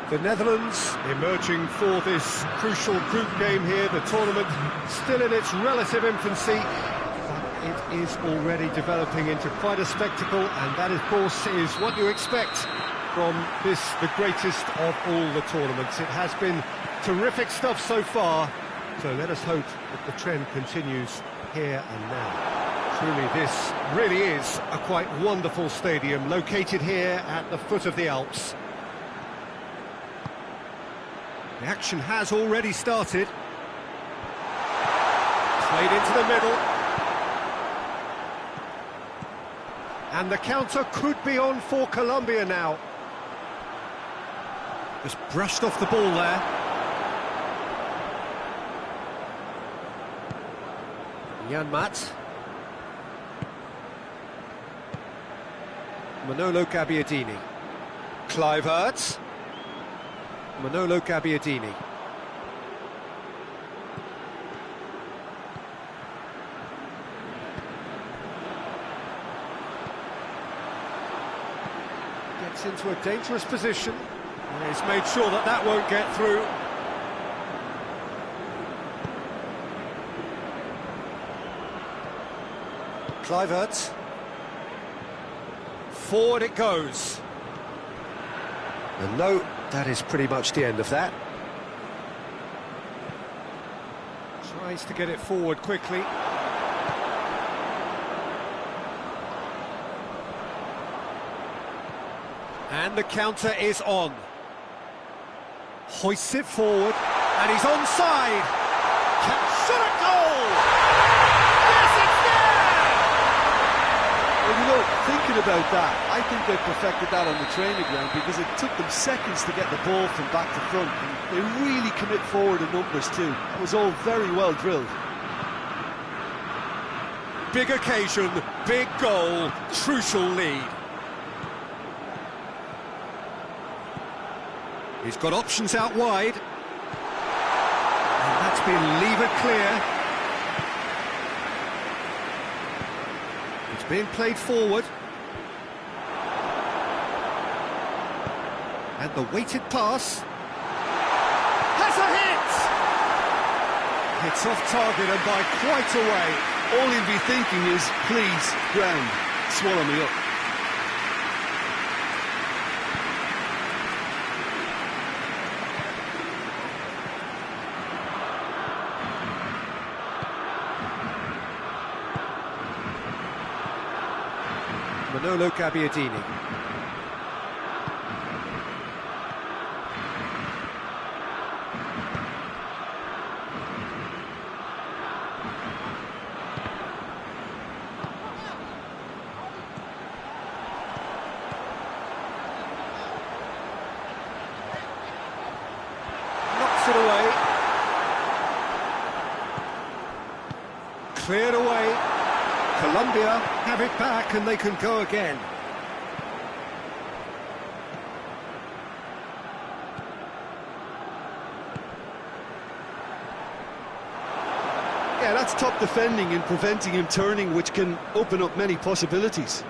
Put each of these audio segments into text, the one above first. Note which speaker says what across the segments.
Speaker 1: The Netherlands emerging for this crucial group game here. The tournament still in its relative infancy, but it is already developing into quite a spectacle, and that, of course, is what you expect from this, the greatest of all the tournaments. It has been terrific stuff so far, so let us hope that the trend continues here and now. Truly, this really is a quite wonderful stadium, located here at the foot of the Alps. The action has already started. Played into the middle. And the counter could be on for Colombia now. Just brushed off the ball there. Janmaat. Manolo Gabbiadini. Kluivert. Manolo Gabbiadini. Gets into a dangerous position. And he's made sure that that won't get through. Kluivert. Forward it goes. And no, that is pretty much the end of that. Tries to get it forward quickly. And the counter is on. Hoists it forward, and he's onside. Shot a goal! Yes, it's there!
Speaker 2: Well, you know, thinking about that, I think they perfected that on the training ground, because it took them seconds to get the ball from back to front, and they really commit forward in numbers too. It was all very well drilled.
Speaker 1: Big occasion, big goal, crucial lead. He's got options out wide. And that's been levered clear. It's being played forward. And the weighted pass. Has a hit! It's off target and by quite a way.
Speaker 2: All he'll be thinking is, please, ground, swallow me up.
Speaker 1: Manolo Gabbiadini. Knocks it away. Cleared away. Colombia have it back and they can go again.
Speaker 2: Yeah, that's top defending and preventing him turning, which can open up many possibilities.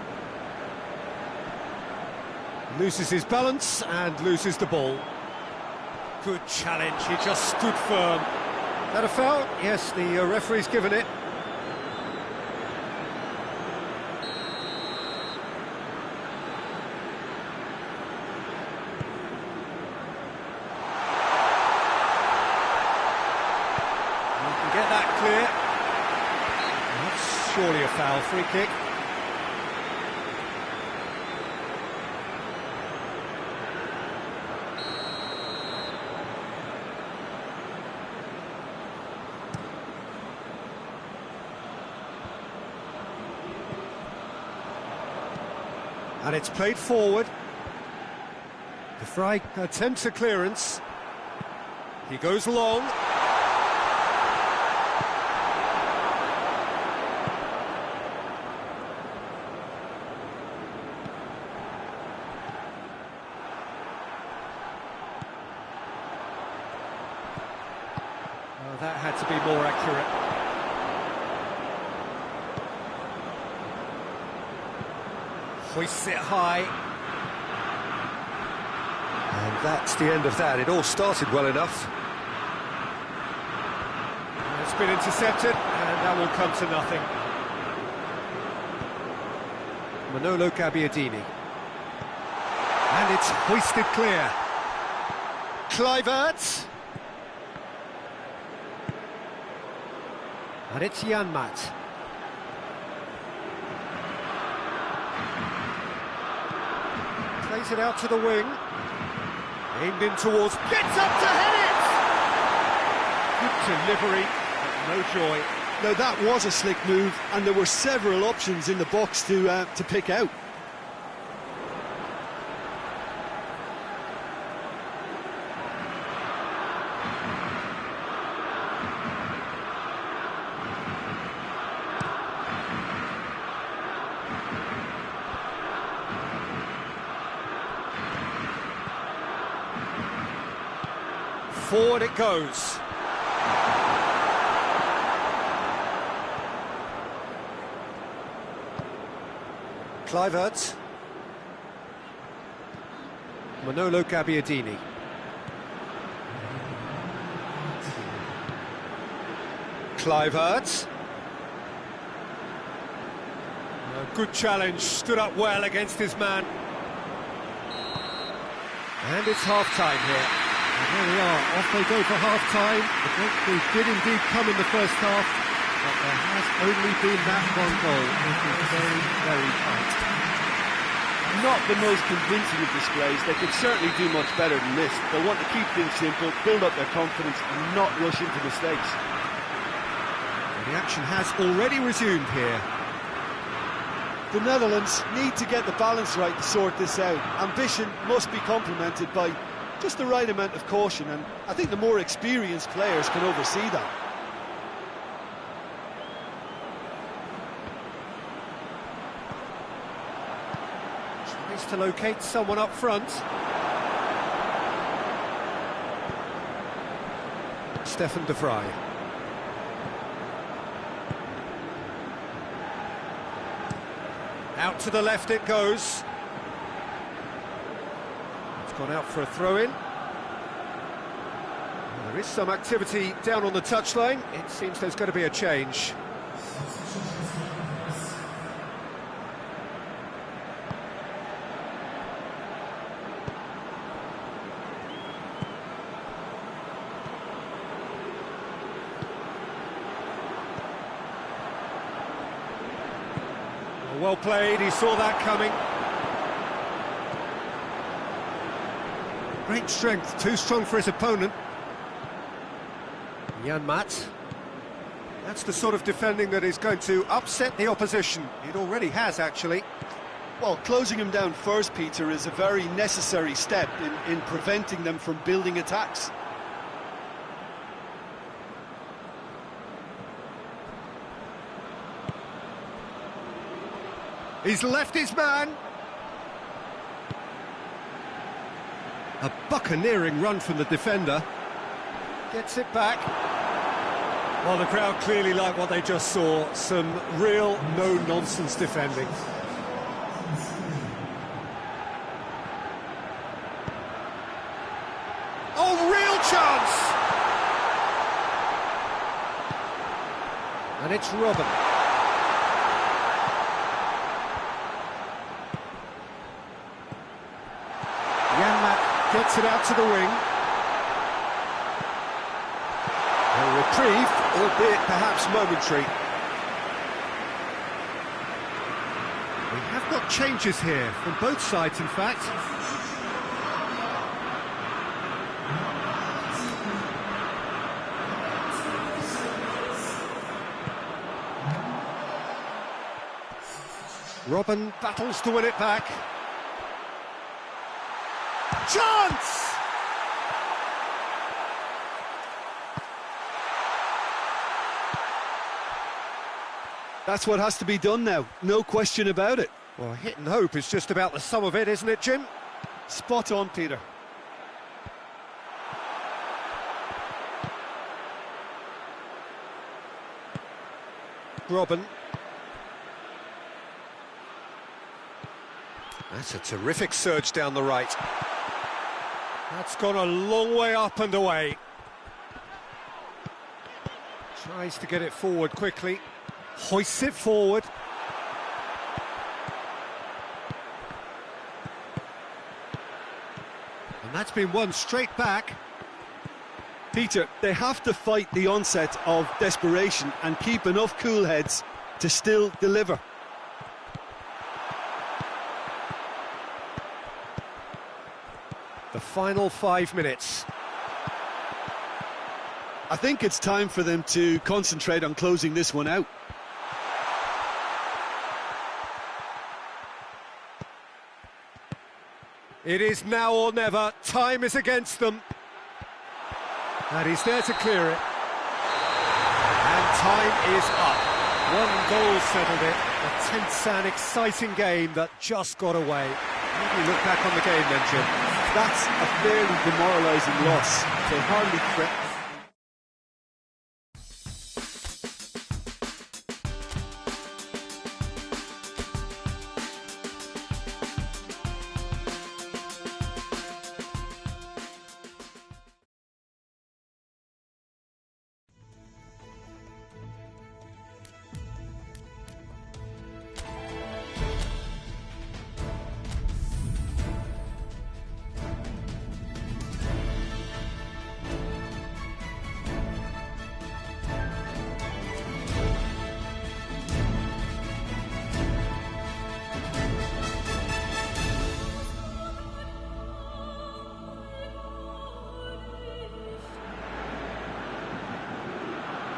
Speaker 1: Loses his balance and loses the ball. Good challenge, he just stood firm. That a foul? Yes, the referee's given it. Get that clear. That's surely a foul, free kick. And it's played forward. De Vrij attempts a clearance. He goes long. That had to be more accurate. Hoists it high. And that's the end of that. It all started well enough. It's been intercepted, and that will come to nothing. Manolo Gabbiadini. And it's hoisted clear. Kluivert. And it's Janmaat. Plays it out to the wing. Aimed in towards... Gets up to head it! Good delivery, but no joy.
Speaker 2: Now that was a slick move, and there were several options in the box to pick out.
Speaker 1: Forward it goes. Kluivert. Manolo Gabbiadini. Kluivert. A good challenge, stood up well against his man. And it's half-time here.
Speaker 3: And there we are, off they go for half-time. The breakthrough did indeed come in the first half, but there has only been that one goal. It is very, very tight.
Speaker 2: Not the most convincing of displays. They could certainly do much better than this. They'll want to keep things simple, build up their confidence, and not rush into mistakes.
Speaker 1: The action has already resumed here.
Speaker 2: The Netherlands need to get the balance right to sort this out. Ambition must be complemented by just the right amount of caution, and I think the more experienced players can oversee that.
Speaker 1: Tries to locate someone up front. Stefan de Vrij. Out to the left it goes. It's gone out for a throw-in. Well, there is some activity down on the touchline. It seems there's going to be a change. Well played, he saw that coming. Great strength, too strong for his opponent. Janmaat. That's the sort of defending that is going to upset the opposition. It already has, actually.
Speaker 2: Well, closing him down first, Peter, is a very necessary step in preventing them from building attacks.
Speaker 1: He's left his man. A buccaneering run from the defender. Gets it back. Well, the crowd clearly like what they just saw. Some real no-nonsense defending. Oh, real chance! And it's Robben. Janmaat gets it out to the wing. A reprieve, albeit perhaps momentary. We have got changes here, from both sides in fact. Robben battles to win it back. Chance!
Speaker 2: That's what has to be done now, no question about it.
Speaker 1: Well, hit and hope is just about the sum of it, isn't it, Jim?
Speaker 2: Spot on, Peter.
Speaker 1: Robben. That's a terrific surge down the right. That's gone a long way up and away. Tries to get it forward quickly. Hoists it forward. And that's been won straight back.
Speaker 2: Peter, they have to fight the onset of desperation and keep enough cool heads to still deliver.
Speaker 1: The final 5 minutes.
Speaker 2: I think it's time for them to concentrate on closing this one out.
Speaker 1: It is now or never. Time is against them. And he's there to clear it. And time is up. One goal settled it. A tense and exciting game that just got away. How do you look back on the game then, Jim?
Speaker 2: That's a fairly demoralising loss. They hardly threatened.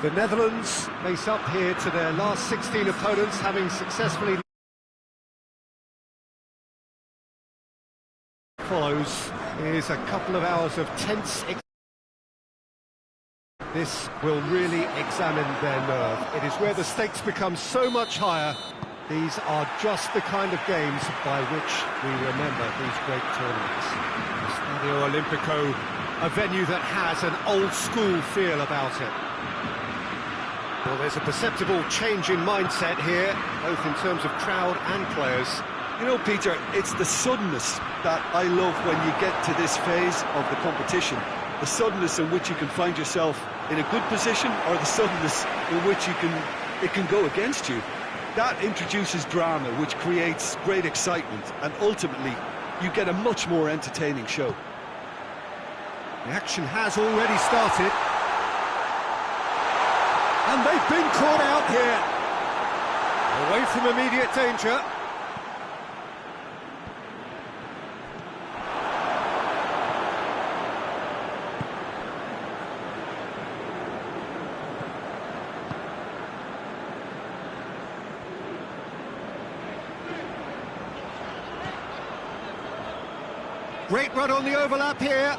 Speaker 1: The Netherlands face up here to their last 16 opponents, having successfully follows is a couple of hours of tense. This will really examine their nerve. It is where the stakes become so much higher. These are just the kind of games by which we remember these great tournaments. Stadio Olimpico, a venue that has an old-school feel about it. Well, there's a perceptible change in mindset here, both in terms of crowd and players.
Speaker 2: You know, Peter, it's the suddenness that I love when you get to this phase of the competition. The suddenness in which you can find yourself in a good position, or the suddenness in which it can go against you. That introduces drama, which creates great excitement, and ultimately you get a much more entertaining show.
Speaker 1: The action has already started. And they've been caught out here. Away from immediate danger. Great run on the overlap here.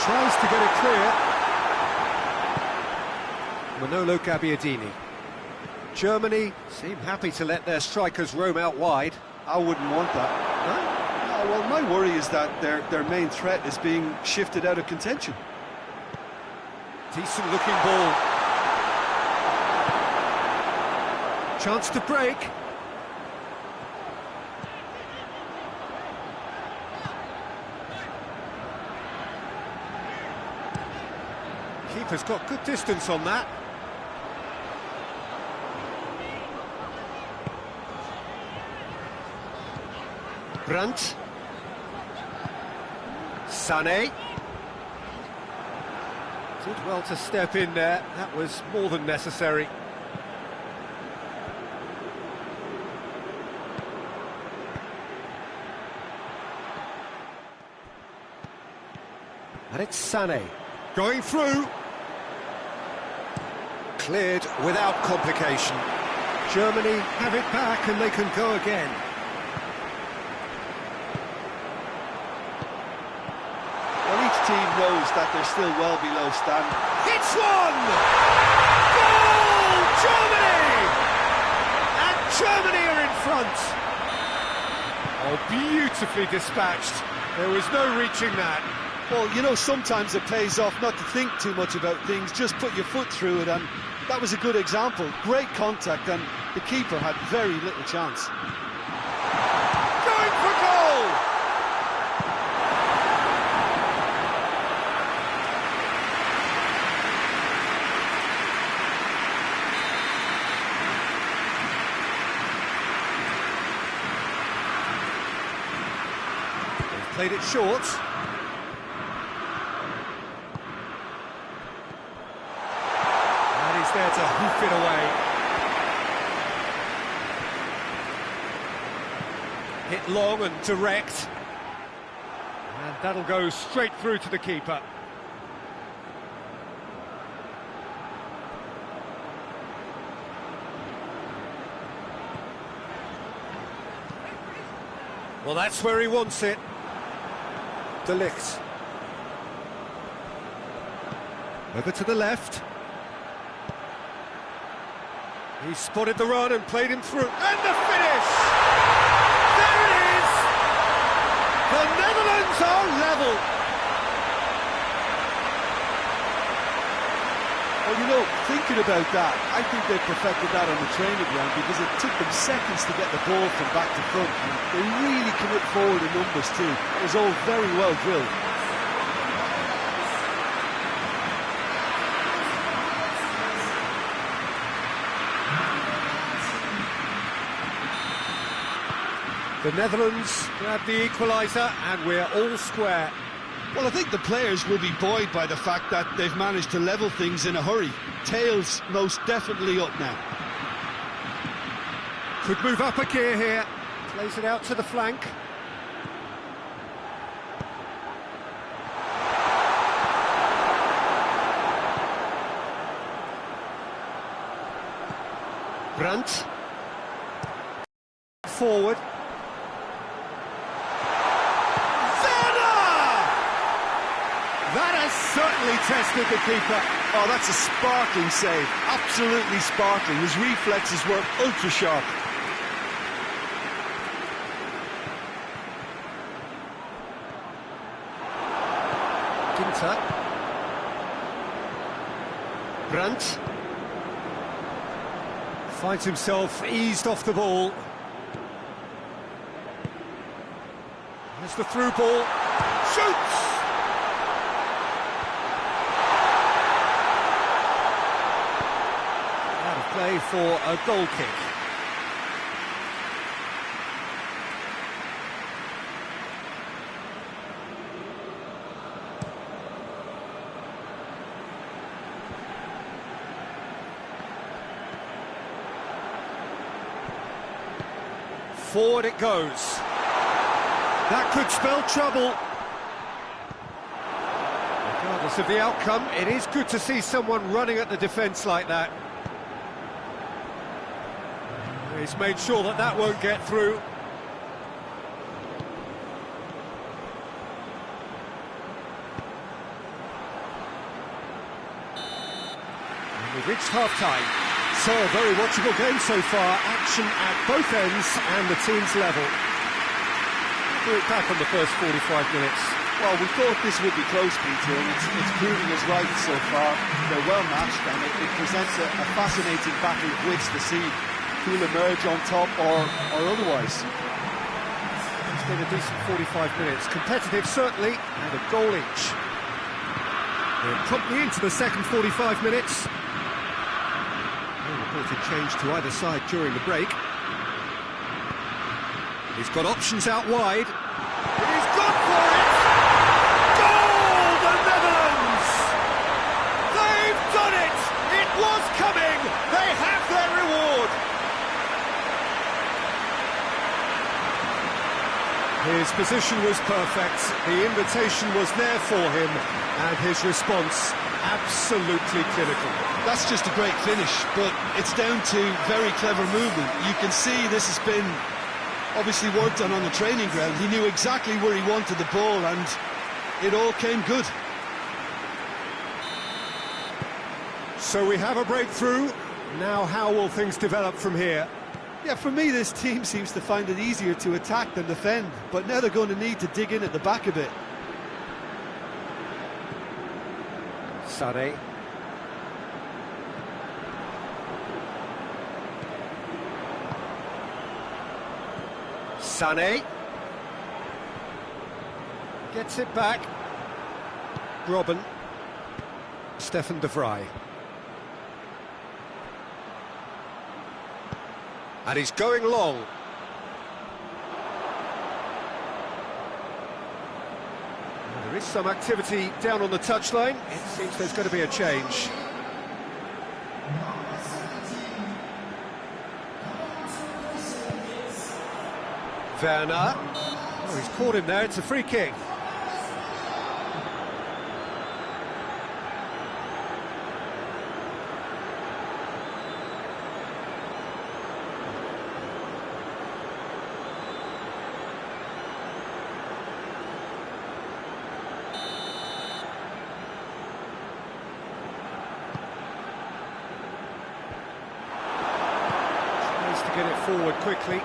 Speaker 1: Tries to get it clear. Manolo Gabbiadini. Germany seem happy to let their strikers roam out wide.
Speaker 2: I wouldn't want that. No, well, my worry is that their main threat is being shifted out of contention.
Speaker 1: Decent looking ball. Chance to break. Keeper's got good distance on that. Brandt. Sané. Did well to step in there. That was more than necessary. And it's Sané. Going through. Cleared without complication. Germany have it back and they can go again.
Speaker 2: Well, each team knows that they're still well below standard.
Speaker 1: It's one! Goal! Germany! And Germany are in front. Oh, beautifully dispatched. There was no reaching that.
Speaker 2: Well, you know, sometimes it pays off not to think too much about things, just put your foot through it, and that was a good example. Great contact, and the keeper had very little chance.
Speaker 1: Going for Played it short. And he's there to hoof it away. Hit long and direct. And that'll go straight through to the keeper. Well, that's where he wants it. De Ligt. Over to the left. He spotted the run and played him through. And the finish! There it is! The Netherlands are level!
Speaker 2: Well, you know, thinking about that, I think they perfected that on the training ground because it took them seconds to get the ball from back to front. And they really commit forward in numbers too. It was all very well drilled.
Speaker 1: The Netherlands grab the equaliser and we're all square.
Speaker 2: Well, I think the players will be buoyed by the fact that they've managed to level things in a hurry. Tails most definitely up now.
Speaker 1: Could move up a gear here. Plays it out to the flank. Brandt. Forward. That has certainly tested the keeper.
Speaker 2: Oh, that's a sparkling save. Absolutely sparkling. His reflexes were ultra sharp.
Speaker 1: Ginter. Brandt. Finds himself eased off the ball. There's the through ball. Shoots! Play for a goal kick. Forward it goes. That could spell trouble. Regardless of the outcome, it is good to see someone running at the defence like that. He's made sure that that won't get through. And we've reached half-time. So, a very watchable game so far. Action at both ends and the team's level. We'll be back on the first 45 minutes.
Speaker 2: Well, we thought this would be close, Peter, and it's proving us right so far. They're well matched, and it presents a fascinating battle of wits to see who'll emerge on top or otherwise.
Speaker 1: It's been a decent 45 minutes. Competitive, certainly, and a goal each. We're promptly into the second 45 minutes. No reported change to either side during the break. He's got options out wide. He's gone for it! Goal, the Netherlands! They've done it! It was coming! They have their reward! His position was perfect, the invitation was there for him, and his response absolutely clinical.
Speaker 2: That's just a great finish, but it's down to very clever movement. You can see this has been obviously worked on the training ground. He knew exactly where he wanted the ball, and it all came good.
Speaker 1: So we have a breakthrough. Now how will things develop from here?
Speaker 2: Yeah, for me, this team seems to find it easier to attack than defend, but now they're going to need to dig in at the back a bit.
Speaker 1: Sané. Sané. Gets it back. Robben. Stefan de Vrij. And he's going long. There is some activity down on the touchline. It seems there's going to be a change. Werner. Oh, he's caught him there. It's a free kick. Tries to get it forward quickly.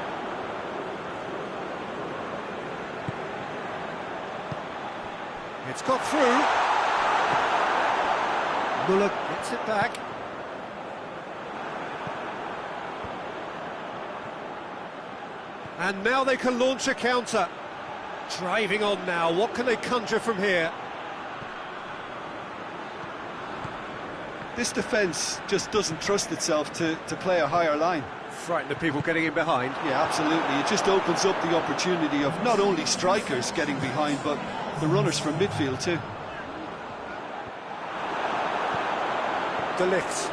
Speaker 1: It's got through. Müller gets it back. And now they can launch a counter. Driving on now, what can they conjure from here?
Speaker 2: This defence just doesn't trust itself to play a higher line.
Speaker 1: Frighten the people getting in behind.
Speaker 2: Yeah, absolutely. It just opens up the opportunity of not only strikers getting behind, but the runners from midfield too.
Speaker 1: De Ligt.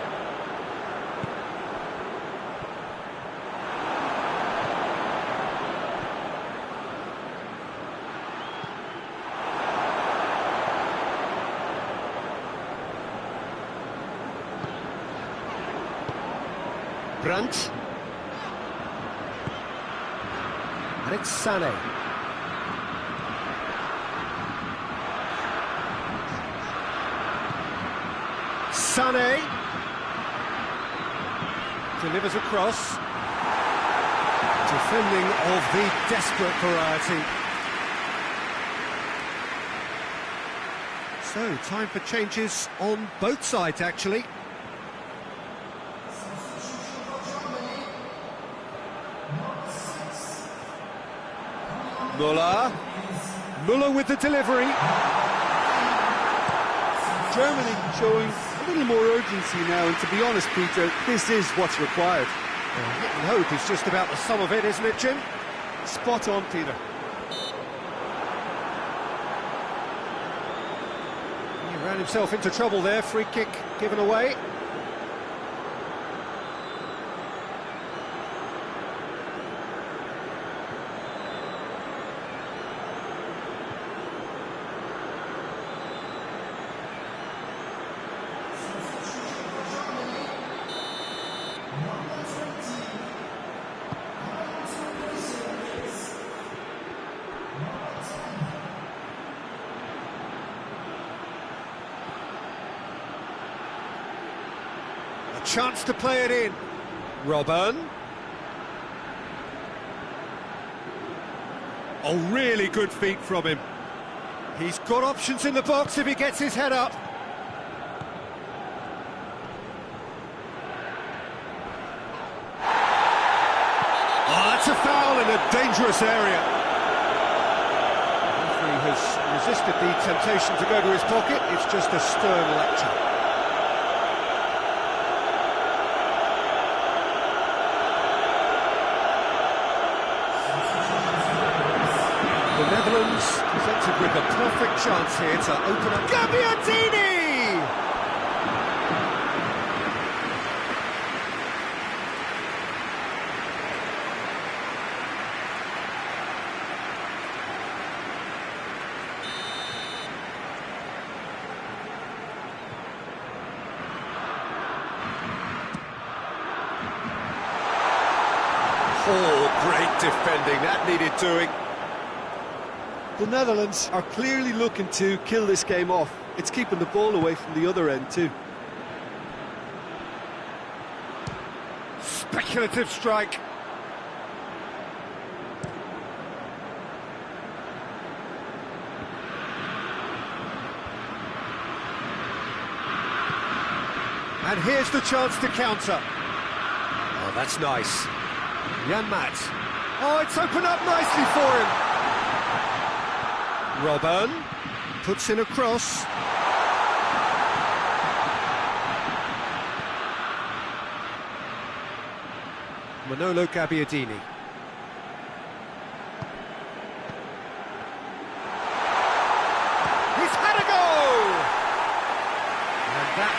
Speaker 1: Brandt. And it's Sané. Sané delivers across. Defending of the desperate variety. So, time for changes on both sides, actually. Müller with the delivery.
Speaker 2: Germany showing a little more urgency now, and to be honest, Peter, this is what's required.
Speaker 1: Hit and hope is just about the sum of it, isn't it, Jim?
Speaker 2: Spot on, Peter.
Speaker 1: He ran himself into trouble there, free kick given away. Chance to play it in. Robben. Oh, really good feet from him. He's got options in the box if he gets his head up. Oh, that's a foul in a dangerous area. The referee has resisted the temptation to go to his pocket. It's just a stern lecture. The Netherlands presented with the perfect chance here to open up. Gabbiadini! Oh, great defending, that needed doing.
Speaker 2: The Netherlands are clearly looking to kill this game off. It's keeping the ball away from the other end too.
Speaker 1: Speculative strike. And here's the chance to counter. Oh, that's nice. Janmaat. Oh, it's opened up nicely for him. Robben puts in a cross. Manolo Gabbiadini.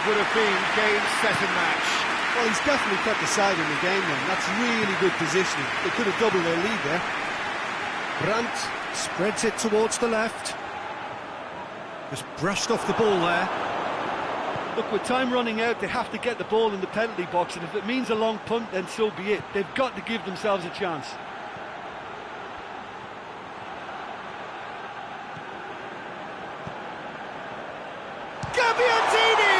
Speaker 1: would have been game, set and match.
Speaker 2: Well, he's definitely kept the side in the game then. That's really good positioning. They could have doubled their lead there.
Speaker 3: Brandt spreads it towards the left. Just brushed off the ball there.
Speaker 4: Look, with time running out, they have to get the ball in the penalty box, and if it means a long punt, then so be it. They've got to give themselves a chance.
Speaker 1: Gabbiadini!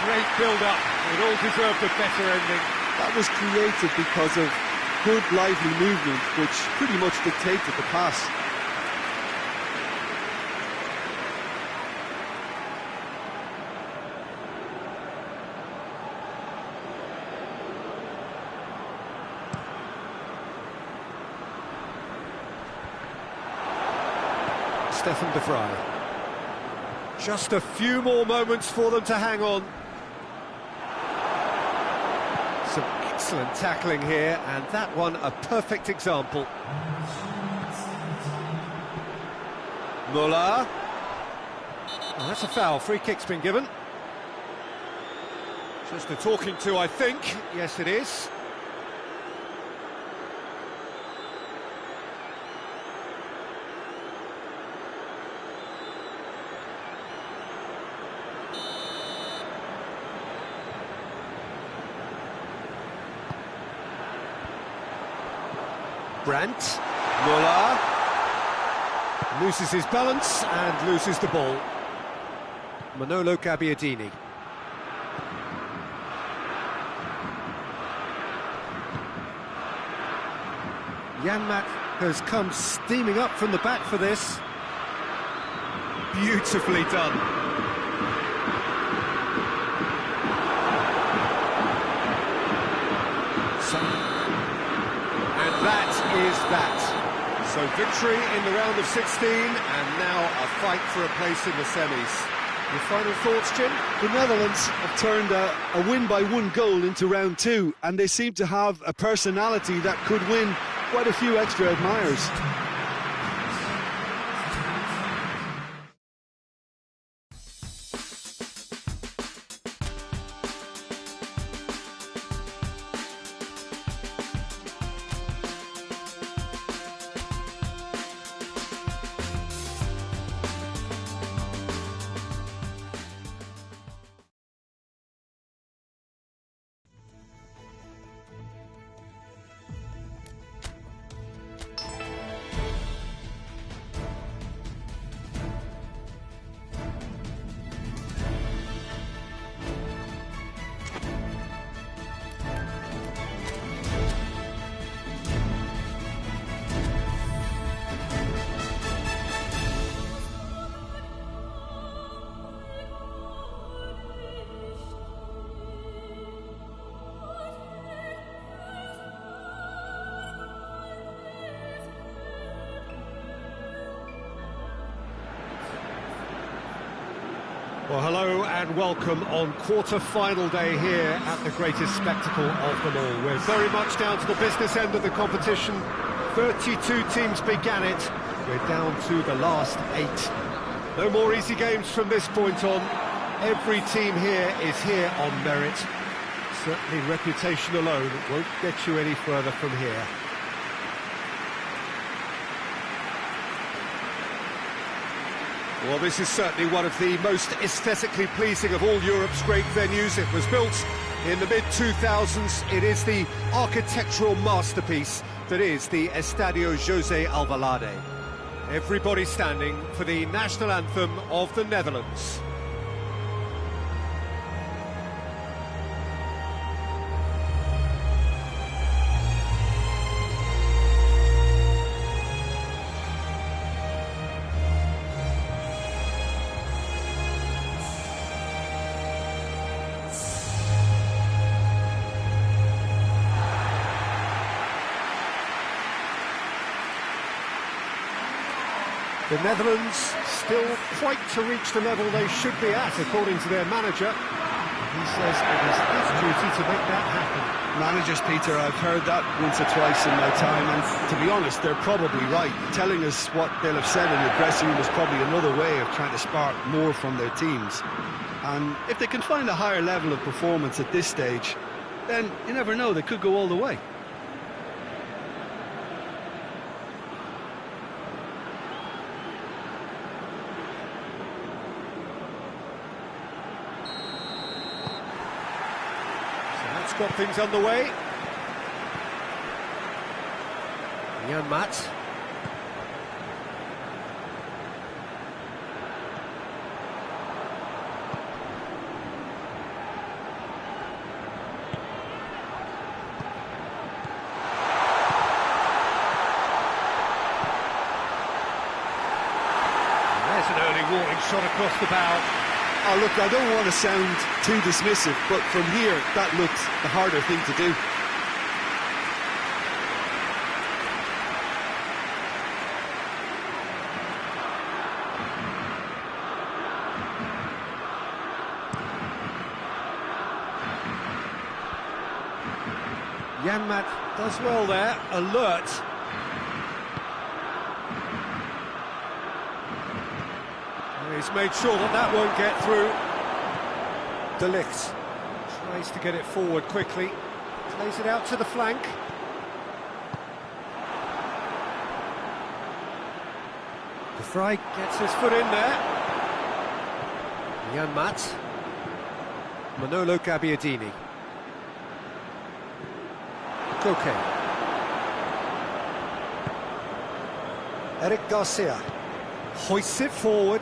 Speaker 1: Great build-up. It all deserved a better ending.
Speaker 2: That was created because of good, lively movement, which pretty much dictated the pass.
Speaker 1: Stefan de Vrij. Just a few more moments for them to hang on. Some excellent tackling here, and that one a perfect example. Muller. Oh, that's a foul. Free kick's been given. Just a talking to, I think. Yes, it is. Brandt, Muller, loses his balance and loses the ball. Manolo Gabbiadini.
Speaker 3: Janmaat has come steaming up from the back for this.
Speaker 1: Beautifully done. That is that. So victory in the round of 16, and now a fight for a place in the semis. Your final thoughts, Jim?
Speaker 2: The Netherlands have turned a win-by-one goal into round two, and they seem to have a personality that could win quite a few extra admirers.
Speaker 1: Well, hello and welcome on quarter-final day here at the greatest spectacle of them all. We're very much down to the business end of the competition. 32 teams began it. We're down to the last 8. No more easy games from this point on. Every team here is here on merit. Certainly reputation alone won't get you any further from here. Well, this is certainly one of the most aesthetically pleasing of all Europe's great venues. It was built in the mid-2000s. It is the architectural masterpiece that is the Estadio José Alvalade. Everybody standing for the national anthem of the Netherlands. The Netherlands still quite to reach the level they should be at, according to their manager. He says it is his duty to make that happen.
Speaker 2: Managers, Peter, I've heard that once or twice in my time, and to be honest, they're probably right. Telling us what they'll have said in the dressing room is probably another way of trying to spark more from their teams. And if they can find a higher level of performance at this stage, then you never know, they could go all the way.
Speaker 1: That's got things underway. Janmaat. There's an early warning shot across the bow.
Speaker 2: Oh, look, I don't want to sound too dismissive, but from here, that looked the harder thing to do.
Speaker 1: Janmaat does well there, alert. He's made sure that that won't get through. De Ligt tries to get it forward quickly, plays it out to the flank. De Vrij gets his foot in there. Janmaat. Manolo Gabbiadini. Koke. Eric Garcia hoists it forward.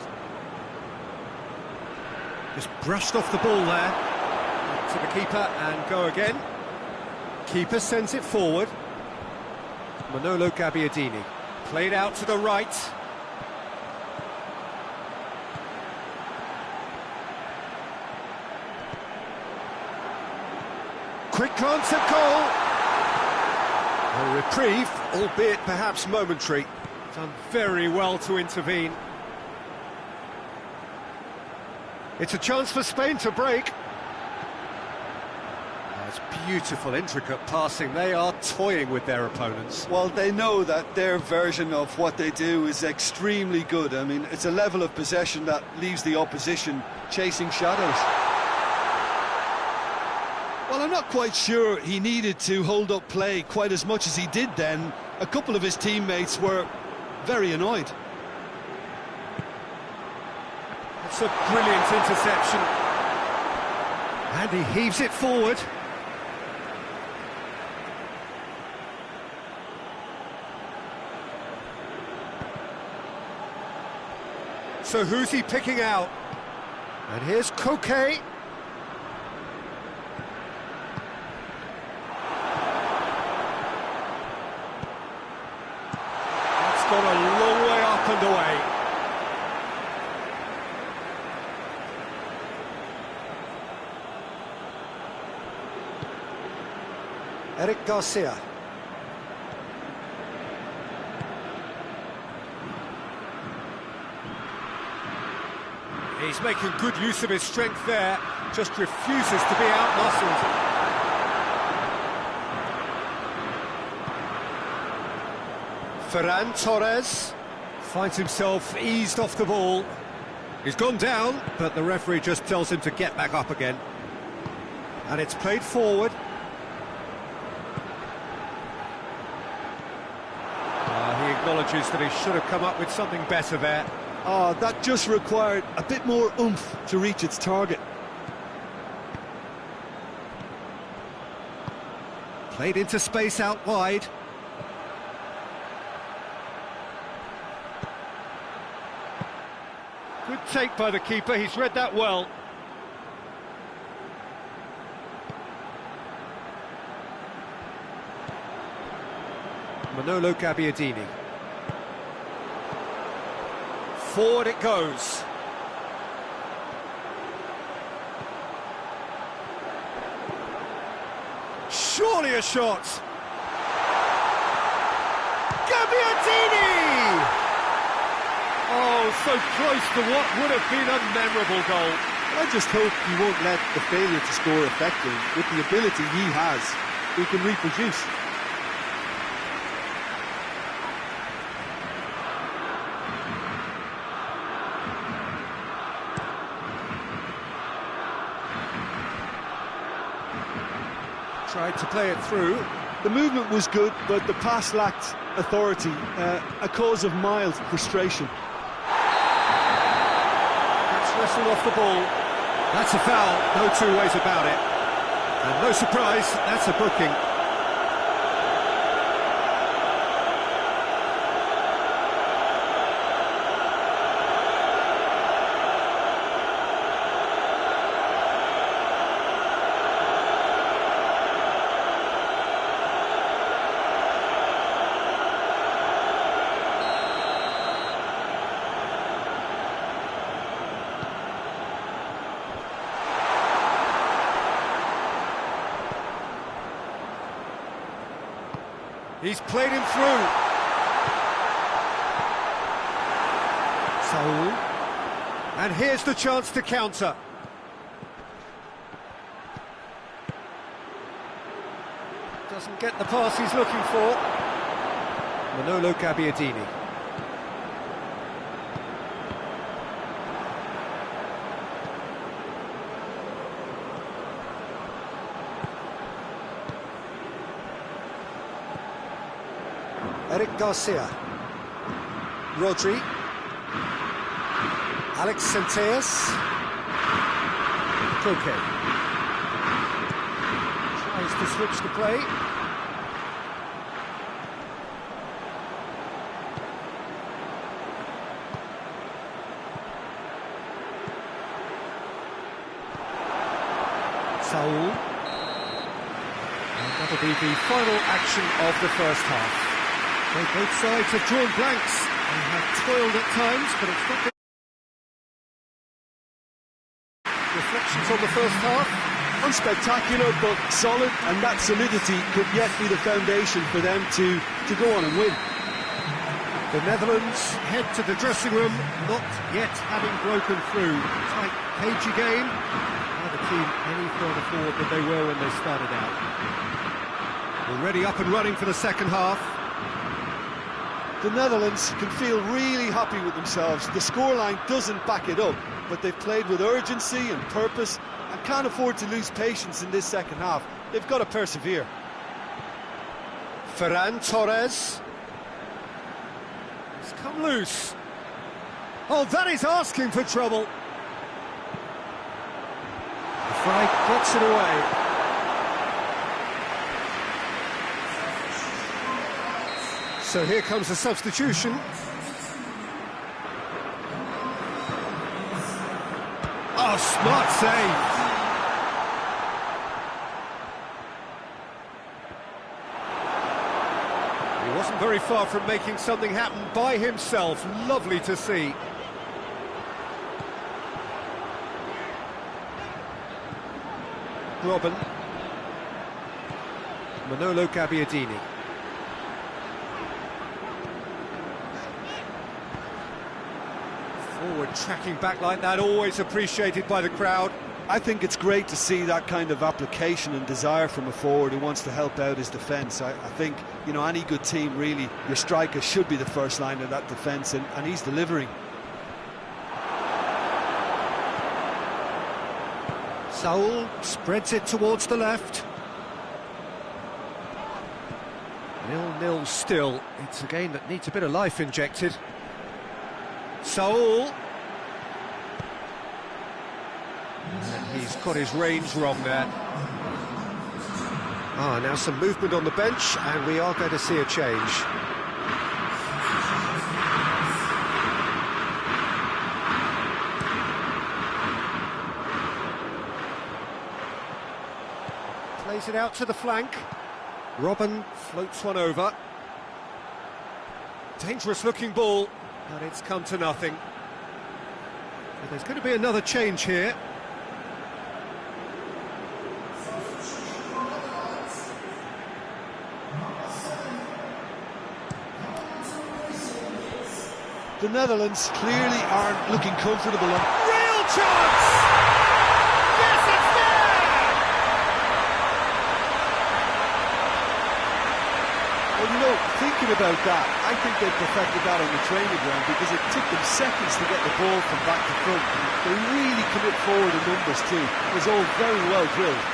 Speaker 1: Just brushed off the ball there. To the keeper and go again. Keeper sends it forward. Manolo Gabbiadini. Played out to the right. Quick glance at goal. A reprieve, albeit perhaps momentary. Done very well to intervene. It's a chance for Spain to break. That's beautiful, intricate passing. They are toying with their opponents.
Speaker 2: Well, they know that their version of what they do is extremely good. I mean, it's a level of possession that leaves the opposition chasing shadows. Well, I'm not quite sure he needed to hold up play quite as much as he did then. A couple of his teammates were very annoyed.
Speaker 1: It's a brilliant interception. And he heaves it forward. So who's he picking out? And here's Koke. Got a long way up and away. Eric Garcia. He's making good use of his strength there, just refuses to be out-muscled. Ferran Torres finds himself eased off the ball. He's gone down, but the referee just tells him to get back up again. And it's played forward. He acknowledges that he should have come up with something better there.
Speaker 2: Oh, that just required a bit more oomph to reach its target.
Speaker 1: Played into space out wide. Good take by the keeper, he's read that well. Manolo Gabbiadini. Forward it goes. Surely a shot. Gabbiadini! Oh, so close to what would have been a memorable goal.
Speaker 2: I just hope he won't let the failure to score affect him. With the ability he has, he can reproduce.
Speaker 1: Tried to play it through.
Speaker 2: The movement was good, but the pass lacked authority, a cause of mild frustration.
Speaker 1: That's wrestled off the ball. That's a foul, no two ways about it. And no surprise, that's a booking. He's played him through. Saul. And here's the chance to counter. Doesn't get the pass he's looking for. Manolo Gabbiadini. Eric Garcia, Rodri, Alex Centellas, Koke. Tries to switch the play. Saul. And that'll be the final action of the first half. Well, both sides have drawn blanks and have toiled at times, but it's not been... Reflections on the first half?
Speaker 2: Unspectacular, but solid, and that solidity could yet be the foundation for them to go on and win.
Speaker 1: The Netherlands head to the dressing room, not yet having broken through. Tight, cagey game. Neither team any further forward than they were when they started out. Already up and running for the second half.
Speaker 2: The Netherlands can feel really happy with themselves. The scoreline doesn't back it up, but they've played with urgency and purpose and can't afford to lose patience in this second half. They've got to persevere.
Speaker 1: Ferran Torres. It's come loose. Oh, that is asking for trouble. The flag gets it away. So here comes the substitution. Oh, smart save. He wasn't very far from making something happen by himself. Lovely to see. Robben. Manolo Gabbiadini. Forward tracking back like that, always appreciated by the crowd.
Speaker 2: I think it's great to see that kind of application and desire from a forward who wants to help out his defence. I think, you know, any good team, really, your striker should be the first line of that defence, and he's delivering.
Speaker 1: Saul spreads it towards the left. 0-0 still. It's a game that needs a bit of life injected. Saul. And he's got his range wrong there. Now some movement on the bench, and we are going to see a change. Plays it out to the flank. Robben floats one over. Dangerous looking ball, but it's come to nothing. So there's going to be another change here.
Speaker 2: The Netherlands clearly aren't looking comfortable.
Speaker 1: Real chance! Yes, it's there!
Speaker 2: Well, you know, thinking about that, I think they perfected that on the training ground because it took them seconds to get the ball from back to front. They really commit forward in numbers too. It was all very well drilled.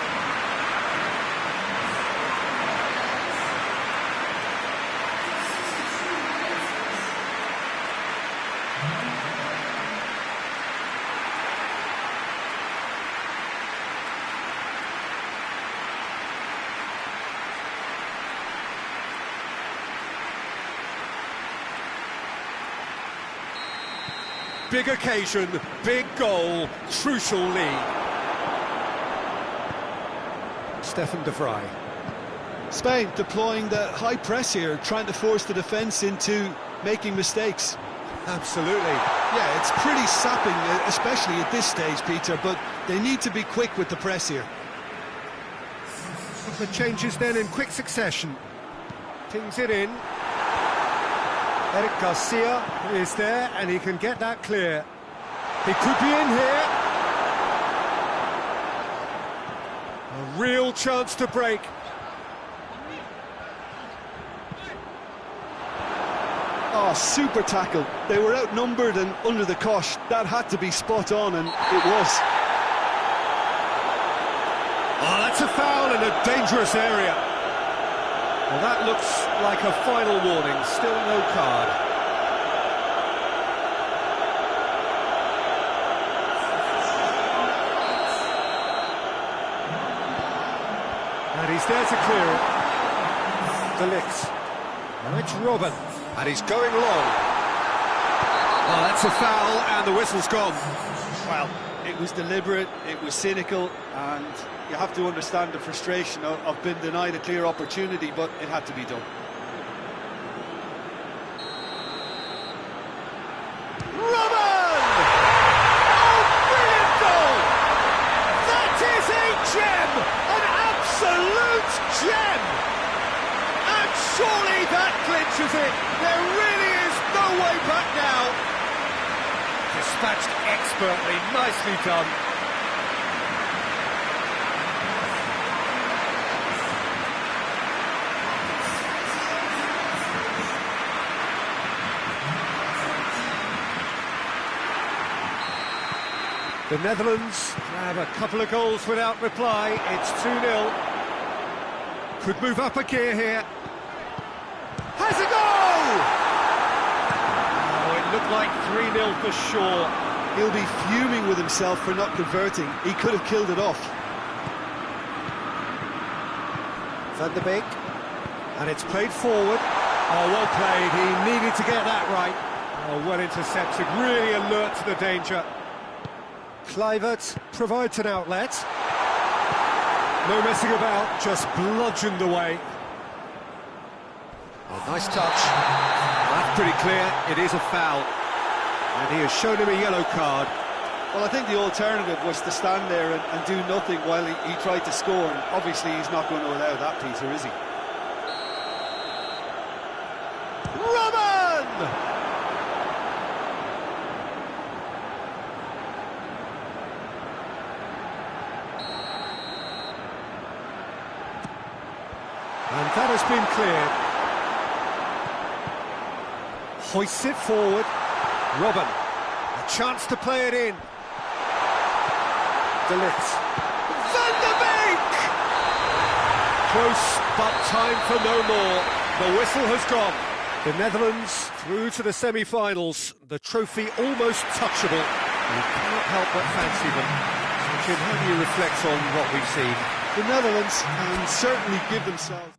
Speaker 1: big occasion, big goal, crucial lead. Stefan de Vrij.
Speaker 2: Spain deploying the high press here, trying to force the defence into making mistakes.
Speaker 1: Absolutely.
Speaker 2: Yeah, it's pretty sapping, especially at this stage, Peter, but they need to be quick with the press here.
Speaker 1: The changes then in quick succession. Pings it in. Eric Garcia is there, and he can get that clear. He could be in here. A real chance to break.
Speaker 2: Oh, super tackle. They were outnumbered and under the cosh. That had to be spot on, and it was.
Speaker 1: Oh, that's a foul in a dangerous area. Well, that looks like a final warning. Still no card. And he's there to clear it. De Ligt. Now it's Robben. And he's going long. Oh, that's a foul, and the whistle's gone.
Speaker 2: Well, it was deliberate, it was cynical, and you have to understand the frustration of being denied a clear opportunity, but it had to be done.
Speaker 1: Robben! Oh, brilliant goal! That is a gem! An absolute gem! And surely that clinches it. There really is no way back now. Dispatched expertly, nicely done. The Netherlands grab a couple of goals without reply. It's 2-0. Could move up a gear here. Has a goal! Oh, it looked like 3-0 for sure.
Speaker 2: He'll be fuming with himself for not converting. He could have killed it off.
Speaker 1: Van de Beek. And it's played forward. Oh, well played. He needed to get that right. Oh, well intercepted. Really alert to the danger. Kluivert provides an outlet. No messing about, just bludgeoned away. Oh, nice touch. That's pretty clear, it is a foul. And he has shown him a yellow card.
Speaker 2: Well, I think the alternative was to stand there and do nothing while he tried to score. And obviously, he's not going to allow that, Peter, is he?
Speaker 1: Robben! And that has been cleared. Hoists it forward. Robben. A chance to play it in. De Ligt. Van de Beek! Close, but time for no more. The whistle has gone. The Netherlands through to the semi-finals. The trophy almost touchable. You cannot help but fancy them. So, Jim, how do you reflect on what we've seen?
Speaker 2: The Netherlands can certainly give themselves...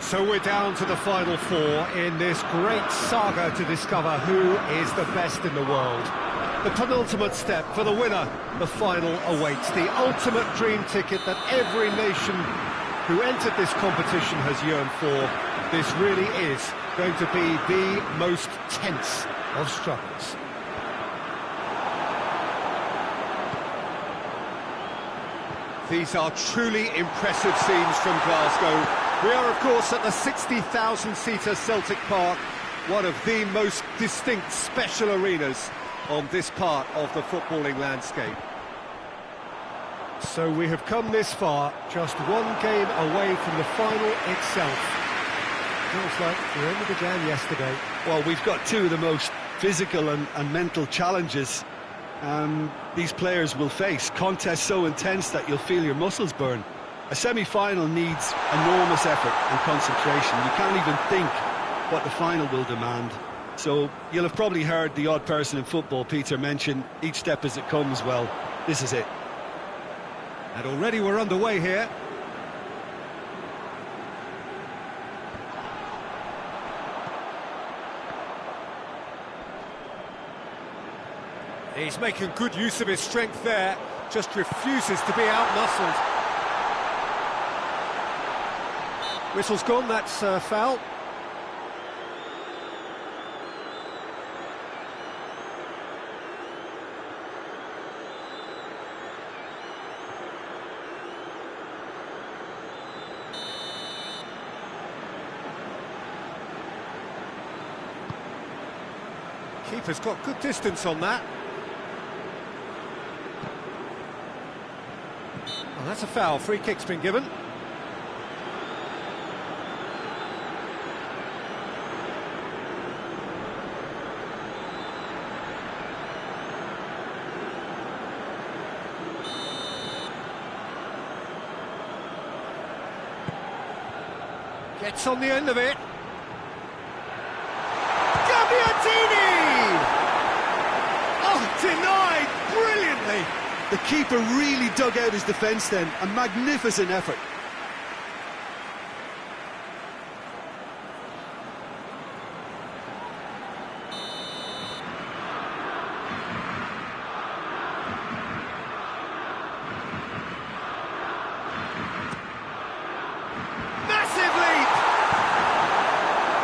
Speaker 1: So we're down to the final four in this great saga to discover who is the best in the world. The penultimate step for the winner, the final awaits. The ultimate dream ticket that every nation who entered this competition has yearned for. This really is going to be the most tense of struggles. These are truly impressive scenes from Glasgow. We are, of course, at the 60,000-seater Celtic Park, one of the most distinct special arenas on this part of the footballing landscape. So we have come this far, just one game away from the final itself. Feels like the only began yesterday.
Speaker 2: Well, we've got two of the most physical and mental challenges these players will face. Contests so intense that you'll feel your muscles burn. A semi-final needs enormous effort and concentration. You can't even think what the final will demand. So you'll have probably heard the odd person in football, Peter, mention each step as it comes. Well, this is it.
Speaker 1: And already we're underway here. He's making good use of his strength there, just refuses to be out-muscled. Whistle's gone, that's foul. Keeper's got good distance on that. Well, that's a foul. Free kick's been given. Gets on the end of it. Gabbiadini! Oh, denied brilliantly.
Speaker 2: The keeper really dug out his defence then. A magnificent effort.
Speaker 1: Massive leap!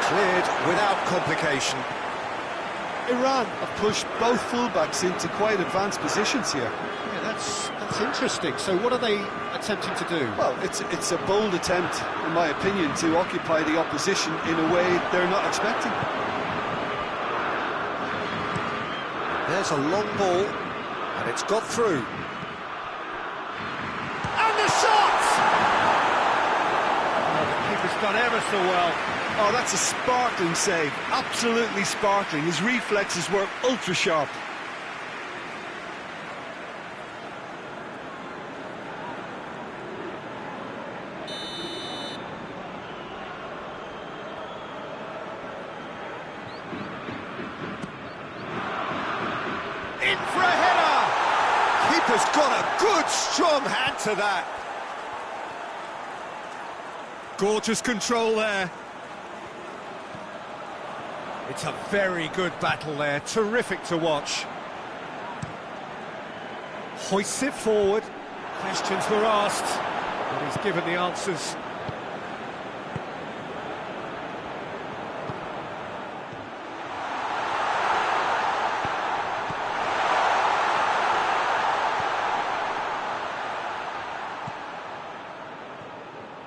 Speaker 1: Cleared without complication.
Speaker 2: Iran have pushed both fullbacks into quite advanced positions here.
Speaker 3: Yeah, that's interesting. So what are they attempting to do?
Speaker 2: Well, it's a bold attempt, in my opinion, to occupy the opposition in a way they're not expecting.
Speaker 1: There's a long ball, and it's got through. And the shot! Oh, the keeper's done ever so well.
Speaker 2: Oh, that's a sparkling save. Absolutely sparkling. His reflexes were ultra-sharp.
Speaker 1: In for a header! Keeper's got a good, strong hand to that. Gorgeous control there. It's a very good battle there, terrific to watch. Hoists it forward. Questions were asked, but he's given the answers.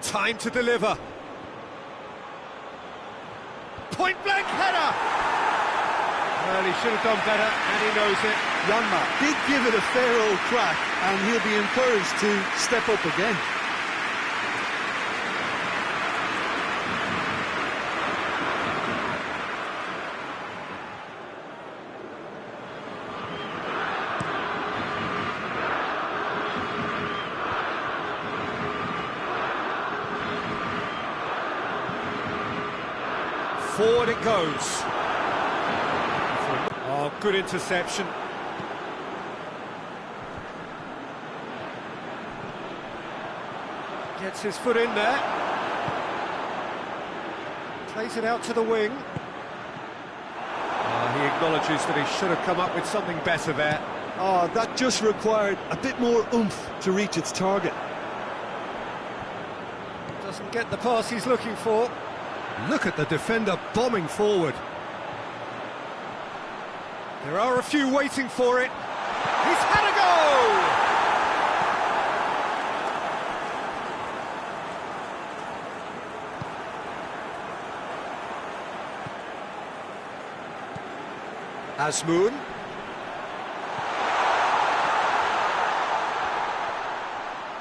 Speaker 1: Time to deliver. Point-blank header! Well, he should have done better, and he knows it.
Speaker 2: Janma did give it a fair old crack, and he'll be encouraged to step up again.
Speaker 1: Forward it goes. Oh, good interception. Gets his foot in there. Plays it out to the wing. He acknowledges that he should have come up with something better there.
Speaker 2: Oh, that just required a bit more oomph to reach its target.
Speaker 1: Doesn't get the pass he's looking for. Look at the defender bombing forward. There are a few waiting for it. He's had a go! Azmoun.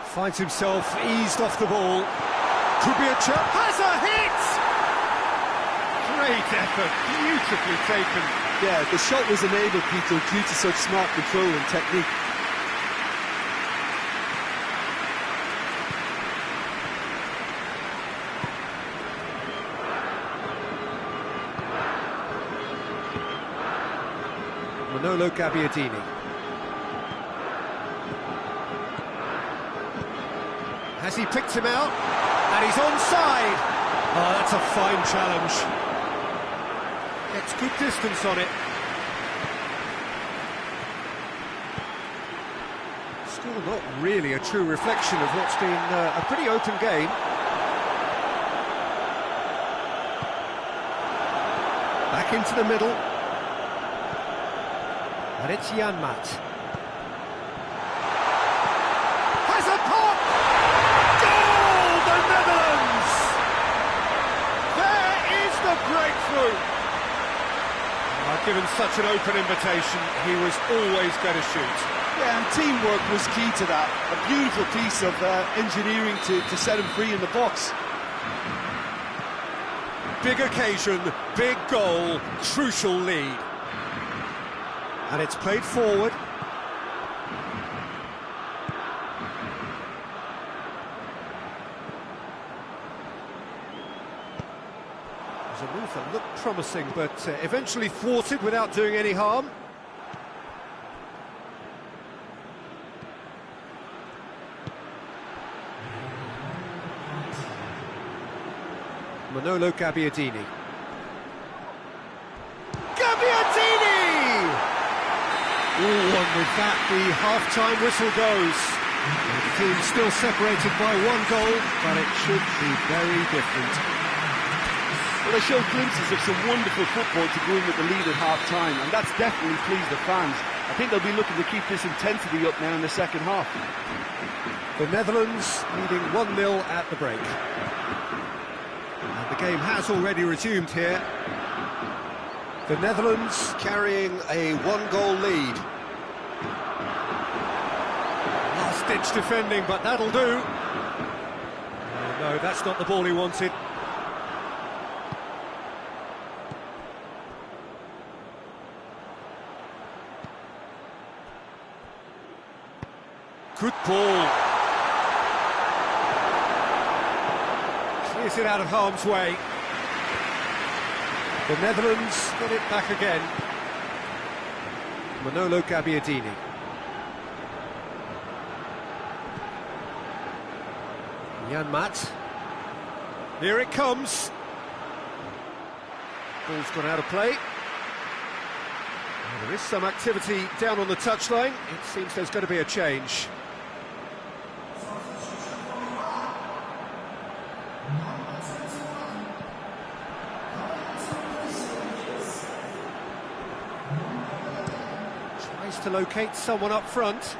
Speaker 1: Finds himself eased off the ball. Could be a chance. Has a hit! Great effort, beautifully taken.
Speaker 2: Yeah, the shot was enabled, Peter, due to such smart control and technique.
Speaker 1: Manolo Gabbiadini. Has he picked him out? And he's onside! Oh, that's a fine challenge. Gets good distance on it. Still not really a true reflection of what's been a pretty open game. Back into the middle. And it's Janmaat. Has a pop! Goal! The Netherlands! There is the breakthrough! Given such an open invitation, he was always going to shoot.
Speaker 2: Yeah, and teamwork was key to that. A beautiful piece of engineering to set him free in the box.
Speaker 1: Big occasion, big goal, crucial lead. And it's played forward. It was a move that looked promising, but eventually thwarted without doing any harm. Manolo Gabbiadini. Gabbiadini! Oh, and with that, the half-time whistle goes. The team still separated by one goal, but it should be very different.
Speaker 2: Well, they showed glimpses of some wonderful football to go in with the lead at half-time, and that's definitely pleased the fans. I think they'll be looking to keep this intensity up now in the second half.
Speaker 1: The Netherlands leading 1-0 at the break. And the game has already resumed here. The Netherlands carrying a one-goal lead. Last-ditch defending, but that'll do. Oh, no, that's not the ball he wanted. Good ball. Clears it out of harm's way. The Netherlands get it back again. Manolo Gabbiadini. Janmaat. Here it comes. Ball's gone out of play. Well, there is some activity down on the touchline. It seems there's going to be a change. Tries to locate someone up front.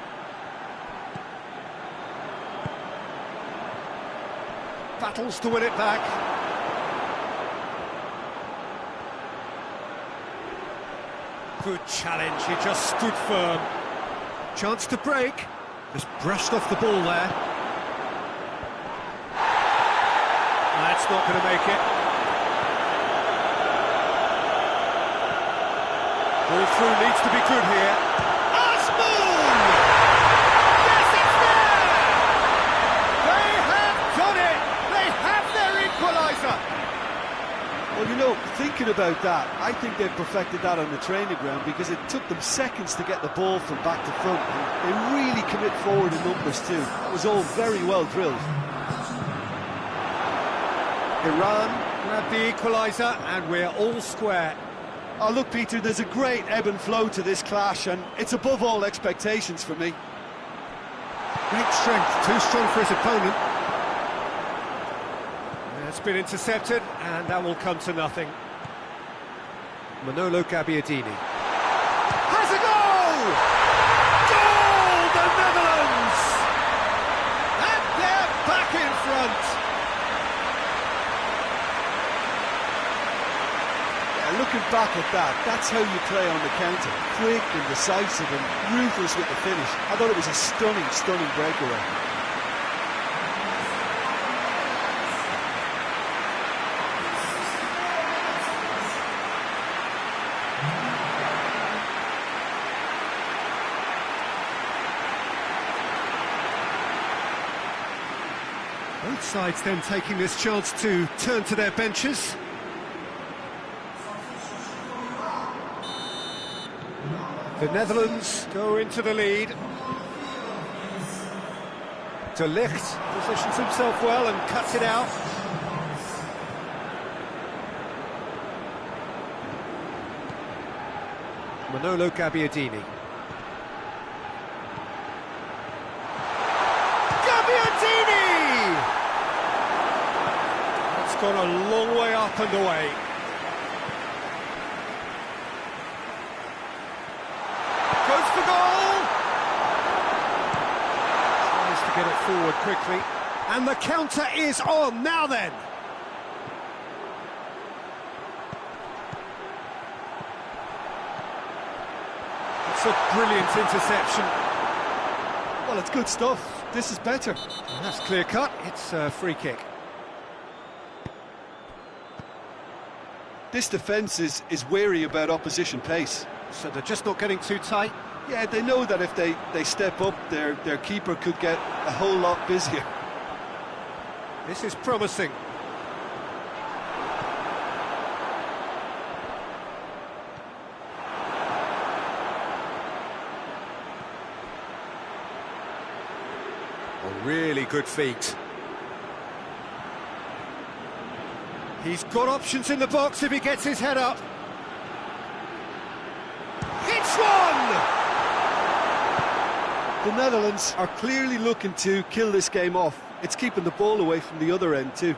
Speaker 1: Battles to win it back. Good challenge, he just stood firm. Chance to break. Just brushed off the ball there. That's not going to make it. Ball through needs to be good here. Azmoun! Yes, it's there! They have done it! They have their equaliser!
Speaker 2: Well, you know, thinking about that, I think they've perfected that on the training ground because it took them seconds to get the ball from back to front. They really commit forward in numbers too. That was all very well drilled.
Speaker 1: Iran grabbed the equaliser and we're all square.
Speaker 2: Oh, look, Peter, there's a great ebb and flow to this clash, and it's above all expectations for me.
Speaker 1: Great strength, too strong for his opponent. That's been intercepted, and that will come to nothing. Manolo Gabbiadini. Has a goal! Goal, the Netherlands! And they're back in front.
Speaker 2: Yeah, looking back at that, that's how you play on the counter. Quick and decisive and ruthless with the finish. I thought it was a stunning, stunning breakaway.
Speaker 1: Both sides then taking this chance to turn to their benches. The Netherlands go into the lead. De Ligt positions himself well and cuts it out. Manolo Gabbiadini. Gone a long way up and away. Goes for goal! Tries to get it forward quickly. And the counter is on, now then! It's a brilliant interception.
Speaker 2: Well, it's good stuff. This is better.
Speaker 1: And that's clear cut, it's a free kick.
Speaker 2: This defence is wary about opposition pace.
Speaker 1: So they're just not getting too tight?
Speaker 2: Yeah, they know that if they step up, their keeper could get a whole lot busier.
Speaker 1: This is promising. A really good feat. He's got options in the box if he gets his head up. It's one!
Speaker 2: The Netherlands are clearly looking to kill this game off. It's keeping the ball away from the other end too.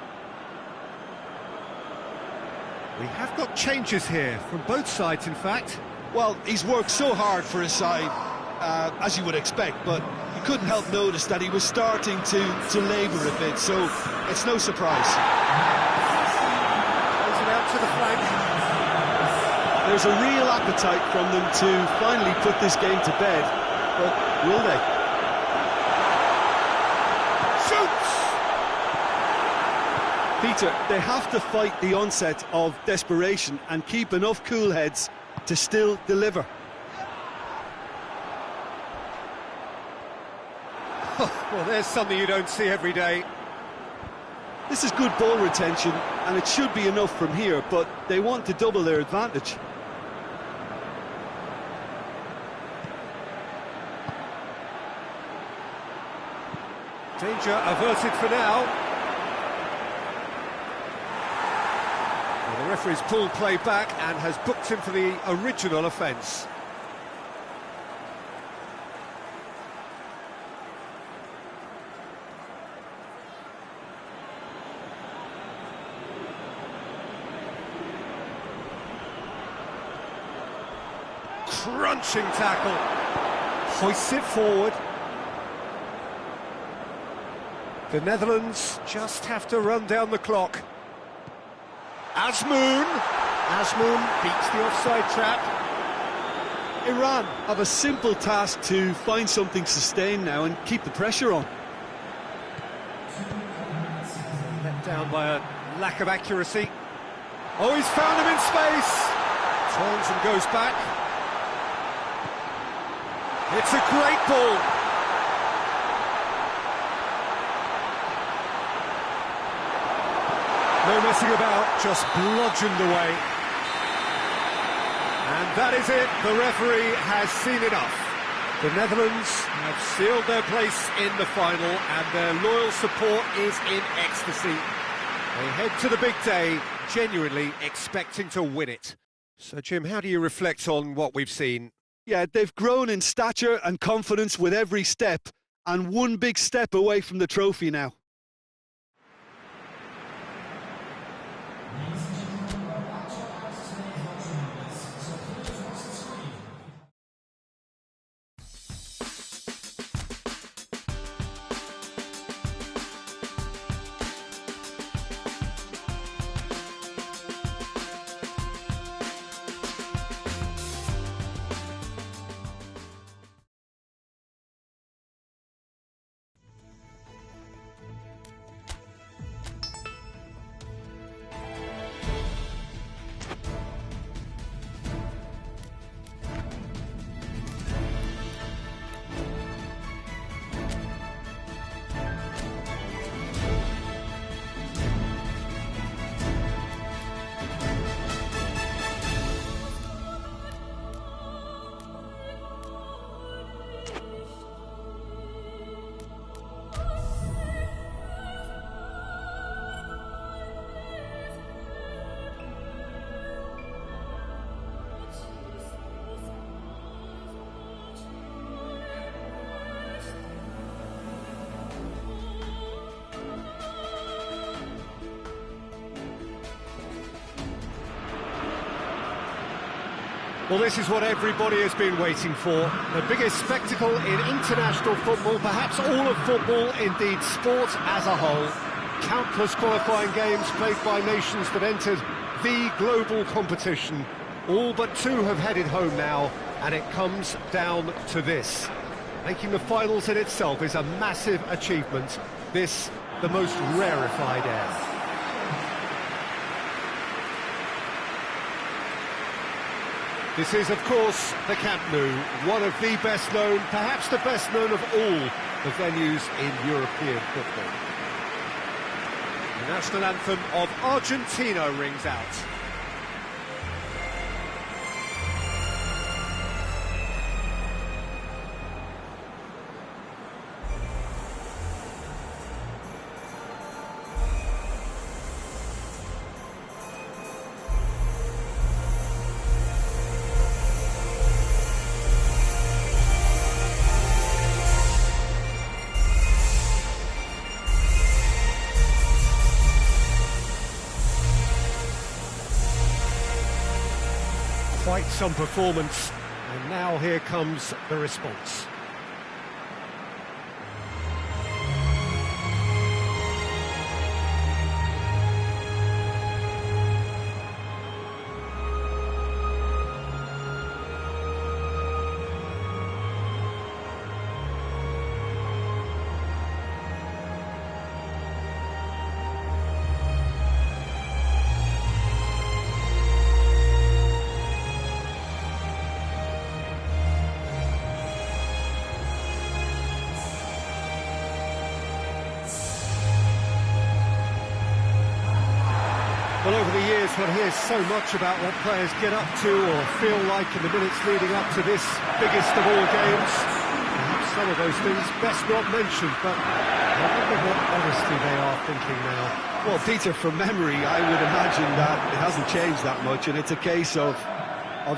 Speaker 1: We have got changes here, from both sides in fact.
Speaker 2: Well, he's worked so hard for his side, as you would expect, but you couldn't help notice that he was starting to labour a bit, so it's no surprise.
Speaker 1: To the flank.
Speaker 2: There's a real appetite from them to finally put this game to bed, but will they?
Speaker 1: Shoots!
Speaker 2: Peter, they have to fight the onset of desperation and keep enough cool heads to still deliver.
Speaker 1: Well, there's something you don't see every day.
Speaker 2: This is good ball retention, and it should be enough from here, but they want to double their advantage.
Speaker 1: Danger averted for now. Well, the referee's pulled play back and has booked him for the original offence. Crunching tackle, hoists it forward. The Netherlands just have to run down the clock. Azmoun beats the offside trap.
Speaker 2: Iran have a simple task to find something sustained now and keep the pressure on.
Speaker 1: Let down by a lack of accuracy. Oh, he's found him in space. Turns and goes back. It's a great ball. No messing about, just bludgeoned away. And that is it, the referee has seen enough. The Netherlands have sealed their place in the final and their loyal support is in ecstasy. They head to the big day, genuinely expecting to win it. So, Jim, how do you reflect on what we've seen?
Speaker 2: Yeah, they've grown in stature and confidence with every step, and one big step away from the trophy now.
Speaker 1: Well, this is what everybody has been waiting for. The biggest spectacle in international football, perhaps all of football, indeed sport as a whole. Countless qualifying games played by nations that entered the global competition. All but two have headed home now, and it comes down to this. Making the finals in itself is a massive achievement. This, the most rarefied air. This is, of course, the Camp Nou, one of the best known, perhaps the best known of all the venues in European football. The national anthem of Argentina rings out. Quite some performance, and now here comes the response. Well, over the years, one hears so much about what players get up to or feel like in the minutes leading up to this biggest of all games. Perhaps some of those things best not mentioned, but I wonder what honesty they are thinking now.
Speaker 2: Well, Peter, from memory, I would imagine that it hasn't changed that much, and it's a case of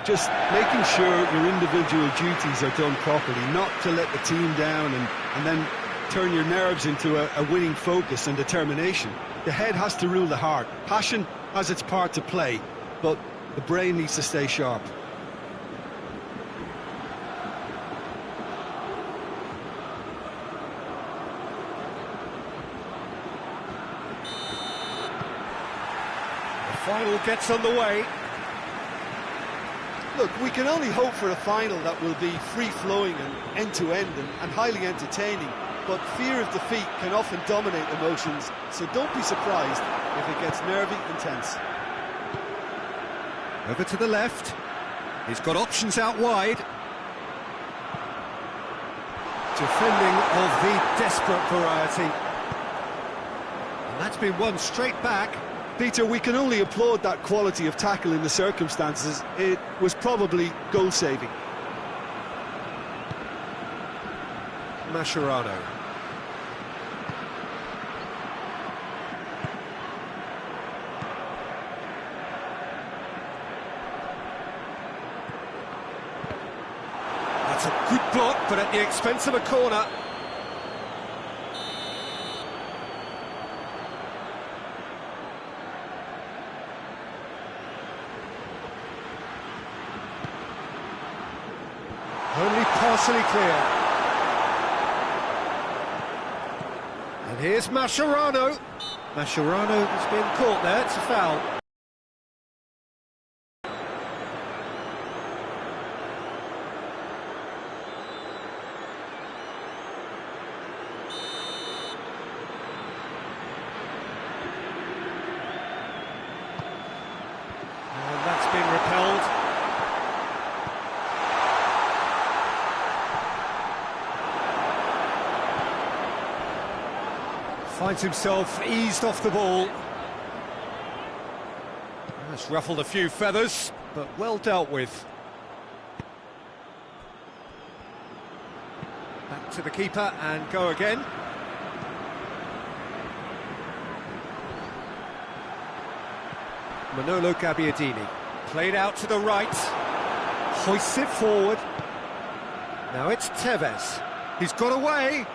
Speaker 2: just making sure your individual duties are done properly, not to let the team down and then turn your nerves into a winning focus and determination. The head has to rule the heart. Passion has its part to play, but the brain needs to stay sharp.
Speaker 1: The final gets underway.
Speaker 2: Look, we can only hope for a final that will be free-flowing and end-to-end and highly entertaining. But fear of defeat can often dominate emotions, so don't be surprised if it gets nervy and tense.
Speaker 1: Over to the left. He's got options out wide. Defending of the desperate variety. And that's been won straight back.
Speaker 2: Peter, we can only applaud that quality of tackle in the circumstances. It was probably goal-saving.
Speaker 1: Mascherano. That's a good block, but at the expense of a corner. Only partially clear. And here's Mascherano. Mascherano has been caught there, it's a foul. And that's been repelled. Finds himself eased off the ball. That's ruffled a few feathers, but well dealt with. Back to the keeper and go again. Manolo Gabbiadini. Played out to the right. Hoists it forward. Now it's Tevez. He's got away.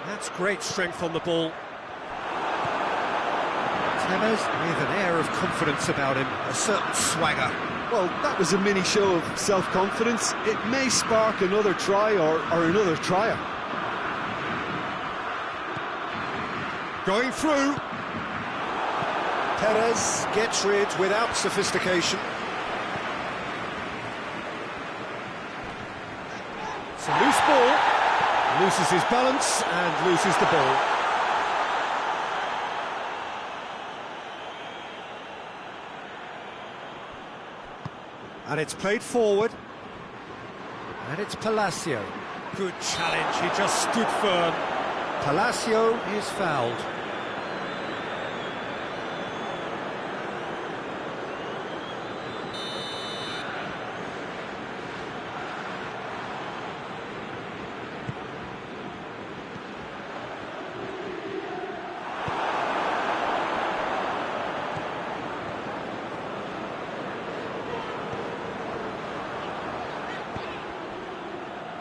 Speaker 1: That's great strength on the ball. Tevez with an air of confidence about him, a certain swagger.
Speaker 2: Well, that was a mini show of self-confidence. It may spark another try or another trier.
Speaker 1: Going through. Perez gets rid without sophistication. It's a loose ball. Loses his balance and loses the ball. And it's played forward. And it's Palacio. Good challenge, he just stood firm. Palacio is fouled.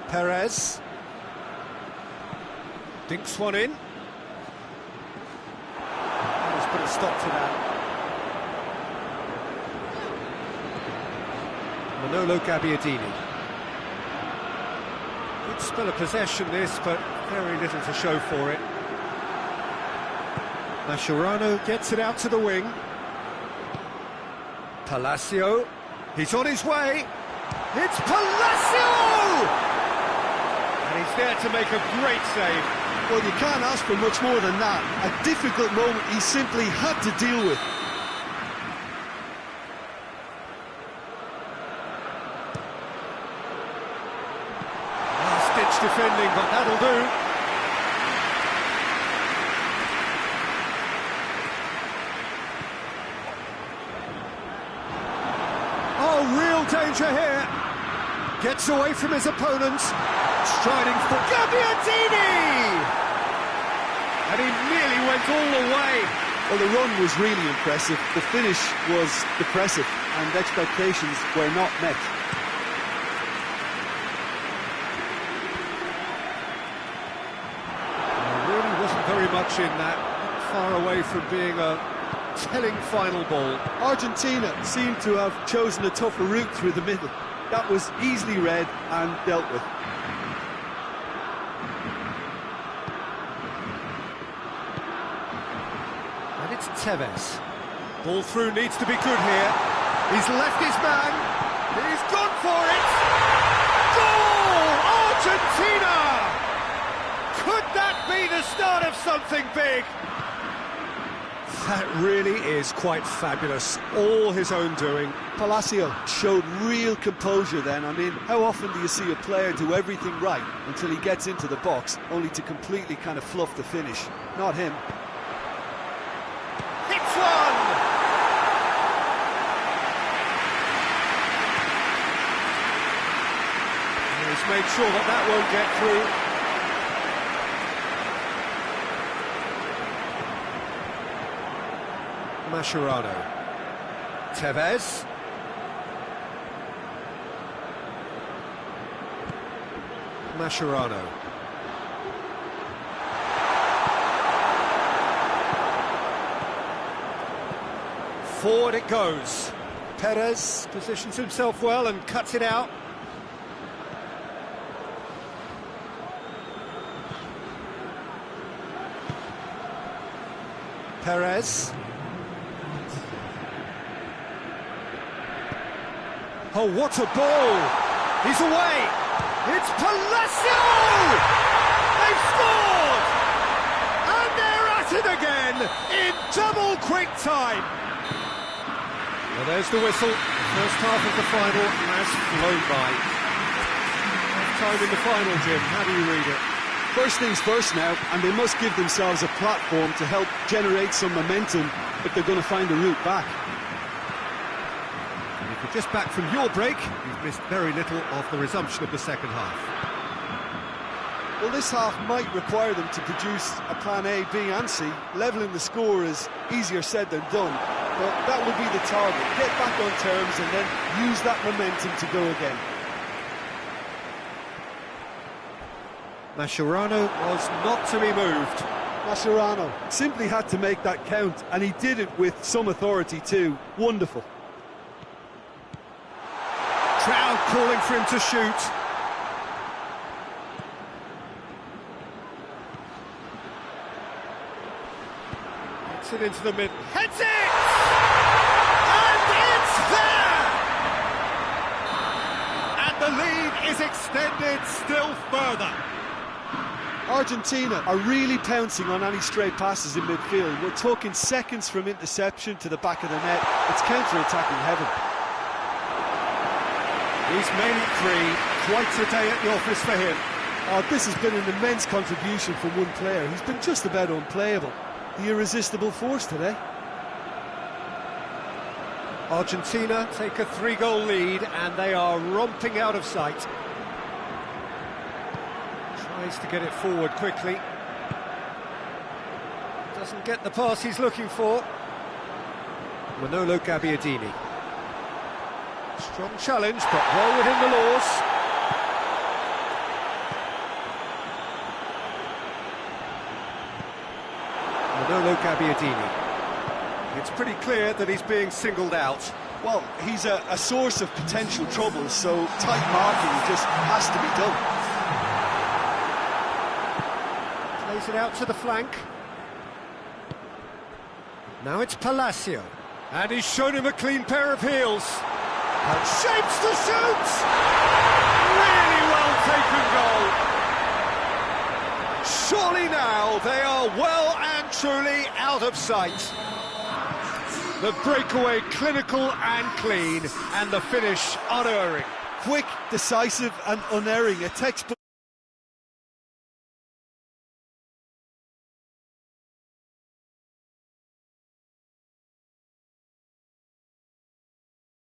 Speaker 1: Perez dinks one in. Let's put a stop to that. Manolo Gabbiadini. Good spell of possession this, but very little to show for it. Mascherano gets it out to the wing. Palacio, he's on his way. It's Palacio! And he's there to make a great save.
Speaker 2: Well, you can't ask for much more than that. A difficult moment he simply had to deal with.
Speaker 1: Last-ditch defending, but that'll do. Oh, real danger here. Gets away from his opponents. Striding for Gabbiadini! And he nearly went all the way.
Speaker 2: Well, the run was really impressive. The finish was depressive, and expectations were not met.
Speaker 1: There really wasn't very much in that. Not far away from being a telling final ball.
Speaker 2: Argentina seemed to have chosen a tougher route through the middle. That was easily read and dealt with.
Speaker 1: It's Tevez. Ball through needs to be good here. He's left his man. He's gone for it. Goal! Argentina! Could that be the start of something big? That really is quite fabulous. All his own doing.
Speaker 2: Palacio showed real composure then. I mean, how often do you see a player do everything right until he gets into the box, only to completely kind of fluff the finish? Not him.
Speaker 1: Hits one! He's made sure that that won't get through. Mascherano. Tevez. Mascherano. Forward it goes. Perez positions himself well and cuts it out. Perez. Oh, what a ball! He's away! It's Palacio! They've scored! And they're at it again in double quick time! Well, there's the whistle. The first half of the final has flown by. Time in the final, Jim. How do you read it?
Speaker 2: First things first now, and they must give themselves a platform to help generate some momentum if they're going to find a route back.
Speaker 1: And if you're just back from your break, you've missed very little of the resumption of the second half.
Speaker 2: Well, this half might require them to produce a plan A, B and C. Levelling the score is easier said than done, but that would be the target. Get back on terms and then use that momentum to go again.
Speaker 1: Mascherano was not to be moved.
Speaker 2: Mascherano simply had to make that count, and he did it with some authority too. Wonderful.
Speaker 1: calling for him to shoot. Gets it into the middle. Heads it! And it's there! And the lead is extended still further.
Speaker 2: Argentina are really pouncing on any stray passes in midfield. We're talking seconds from interception to the back of the net. It's counter-attacking heaven.
Speaker 1: He's made it three. Quite a day at the office for him.
Speaker 2: Oh, this has been an immense contribution from one player. He's been just about unplayable. The irresistible force today.
Speaker 1: Argentina take a 3-goal lead and they are romping out of sight. Tries to get it forward quickly. Doesn't get the pass he's looking for. Manolo Gabbiadini. Strong challenge, but well within the laws. Manolo Gabbiadini. It's pretty clear that he's being singled out.
Speaker 2: Well, he's a source of potential trouble, so tight marking just has to be done.
Speaker 1: Plays it out to the flank. Now it's Palacio. And he's shown him a clean pair of heels. And shapes to shoot! Really well taken goal. Surely now they are well and truly out of sight. The breakaway clinical and clean, and the finish unerring.
Speaker 2: Quick, decisive and unerring, a textbook.